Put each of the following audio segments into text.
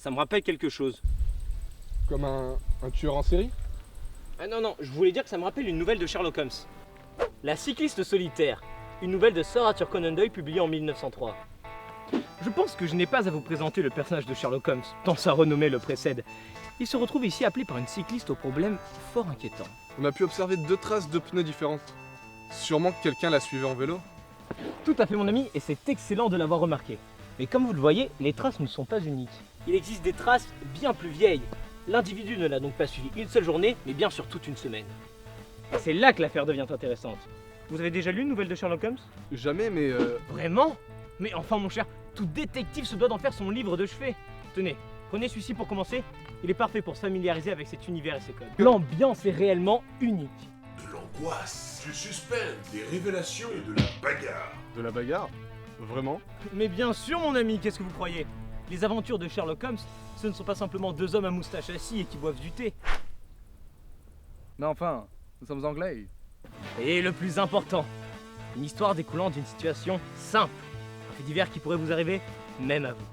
Ça me rappelle quelque chose. Comme un tueur en série? Ah non, je voulais dire que ça me rappelle une nouvelle de Sherlock Holmes. La cycliste solitaire, une nouvelle de Sir Arthur Conan Doyle publiée en 1903. Je pense que je n'ai pas à vous présenter le personnage de Sherlock Holmes, tant sa renommée le précède. Il se retrouve ici appelé par une cycliste au problème fort inquiétant. On a pu observer 2 traces de pneus différentes. Sûrement que quelqu'un la suivait en vélo. Tout à fait mon ami, et c'est excellent de l'avoir remarqué. Mais comme vous le voyez, les traces ne sont pas uniques. Il existe des traces bien plus vieilles. L'individu ne l'a donc pas suivi une seule journée, mais bien sûr toute une semaine. Et c'est là que l'affaire devient intéressante. Vous avez déjà lu une nouvelle de Sherlock Holmes? Jamais, mais Vraiment? Mais enfin mon cher, tout détective se doit d'en faire son livre de chevet. Tenez, prenez celui-ci pour commencer. Il est parfait pour se familiariser avec cet univers et ses codes. L'ambiance est réellement unique. De l'angoisse, du suspense, des révélations et de la bagarre. de la bagarre? Vraiment? Mais bien sûr mon ami, qu'est-ce que vous croyez? Les aventures de Sherlock Holmes, ce ne sont pas simplement 2 hommes à moustache assis et qui boivent du thé. Mais enfin, nous sommes anglais. Et le plus important, une histoire découlant d'une situation simple. Un fait divers qui pourrait vous arriver, même à vous.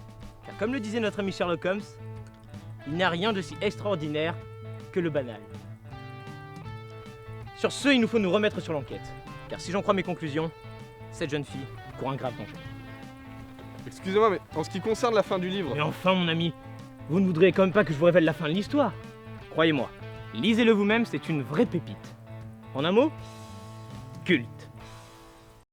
Car comme le disait notre ami Sherlock Holmes, il n'y a rien de si extraordinaire que le banal. Sur ce, il nous faut nous remettre sur l'enquête. Car si j'en crois mes conclusions, cette jeune fille court un grave danger. Excusez-moi, mais en ce qui concerne la fin du livre... Mais enfin mon ami, vous ne voudriez quand même pas que je vous révèle la fin de l'histoire? Croyez-moi, lisez-le vous-même, c'est une vraie pépite. En un mot, culte.